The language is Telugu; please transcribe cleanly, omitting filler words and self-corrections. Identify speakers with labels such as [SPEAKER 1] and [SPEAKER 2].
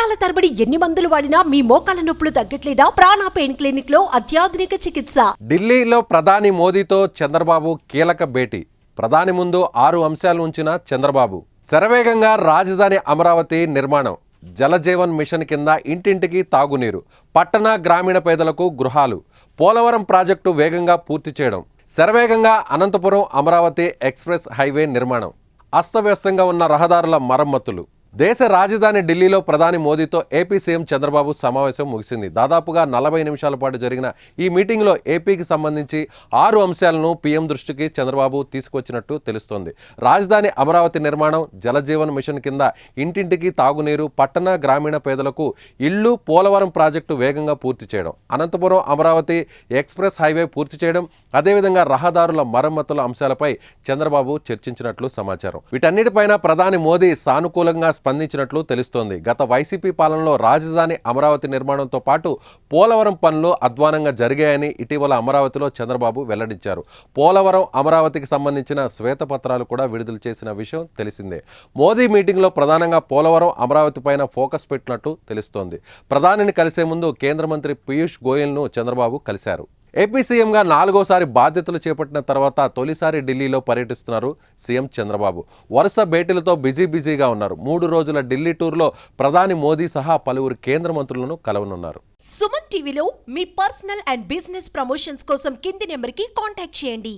[SPEAKER 1] సంవత్సరాల తరబడి ఎన్ని మందులు వాడినా మీ మోకాల నొప్పులు తగ్గట్లేదా? ప్రాణ పెయిన్ క్లినిక్ లో అత్యాధునిక చికిత్స.
[SPEAKER 2] ఢిల్లీలో ప్రధాని మోదీతో చంద్రబాబు కీలక భేటీ. ప్రధాని ముందు 6 అంశాలు ఉంచిన చంద్రబాబు. శరవేగంగా రాజధాని అమరావతి నిర్మాణం. జలజీవన్ మిషన్ కింద ఇంటింటికి తాగునీరు. పట్టణ గ్రామీణ పేదలకు గృహాలు. పోలవరం ప్రాజెక్టు వేగంగా పూర్తి చేయడం. శరవేగంగా అనంతపురం అమరావతి ఎక్స్ప్రెస్ హైవే నిర్మాణం. అస్తవ్యస్తంగా ఉన్న రహదారుల మరమ్మతులు. దేశ రాజధాని ఢిల్లీలో ప్రధాని మోదీతో ఏపీ సీఎం చంద్రబాబు సమావేశం ముగిసింది. దాదాపుగా 40 నిమిషాల పాటు జరిగిన ఈ మీటింగ్లో ఏపీకి సంబంధించి 6 అంశాలను పీఎం దృష్టికి చంద్రబాబు తీసుకొచ్చినట్టు తెలుస్తోంది. రాజధాని అమరావతి నిర్మాణం, జలజీవన్ మిషన్ కింద ఇంటింటికి తాగునీరు, పట్టణ గ్రామీణ పేదలకు ఇళ్లు, పోలవరం ప్రాజెక్టు వేగంగా పూర్తి చేయడం, అనంతపురం అమరావతి ఎక్స్ప్రెస్ హైవే పూర్తి చేయడం, అదేవిధంగా రహదారుల మరమ్మతుల అంశాలపై చంద్రబాబు చర్చించినట్లు సమాచారం. వీటన్నిటిపైన ప్రధాని మోదీ సానుకూలంగా స్పందించినట్లు తెలుస్తోంది. గత వైసీపీ పాలనలో రాజధాని అమరావతి నిర్మాణంతో పాటు పోలవరం పనులు అధ్వానంగా జరిగాయని ఇటీవల అమరావతిలో చంద్రబాబు వెల్లడించారు. పోలవరం అమరావతికి సంబంధించిన శ్వేతపత్రాలు కూడా విడుదల చేసిన విషయం తెలిసిందే. మోదీ మీటింగ్లో ప్రధానంగా పోలవరం అమరావతి పైన ఫోకస్ పెట్టినట్టు తెలుస్తోంది. ప్రధానిని కలిసే ముందు కేంద్ర మంత్రి పీయూష్ గోయల్ను చంద్రబాబు కలిశారు. ఏపీ సీఎంగా 4వసారి బాధ్యతలు చేపట్టిన తర్వాత తొలిసారి ఢిల్లీలో పర్యటిస్తున్నారు సీఎం చంద్రబాబు. వరుస భేటీలతో బిజీగా ఉన్నారు. 3 రోజుల ఢిల్లీ టూర్లో ప్రధాని మోదీ సహా పలువురు కేంద్ర మంత్రులను కలవనున్నారు.
[SPEAKER 1] సుమన్ టీవీలో మీ పర్సనల్ అండ్ బిజినెస్ ప్రమోషన్స్ కోసం కింది నెంబర్కి కాంటాక్ట్ చేయండి.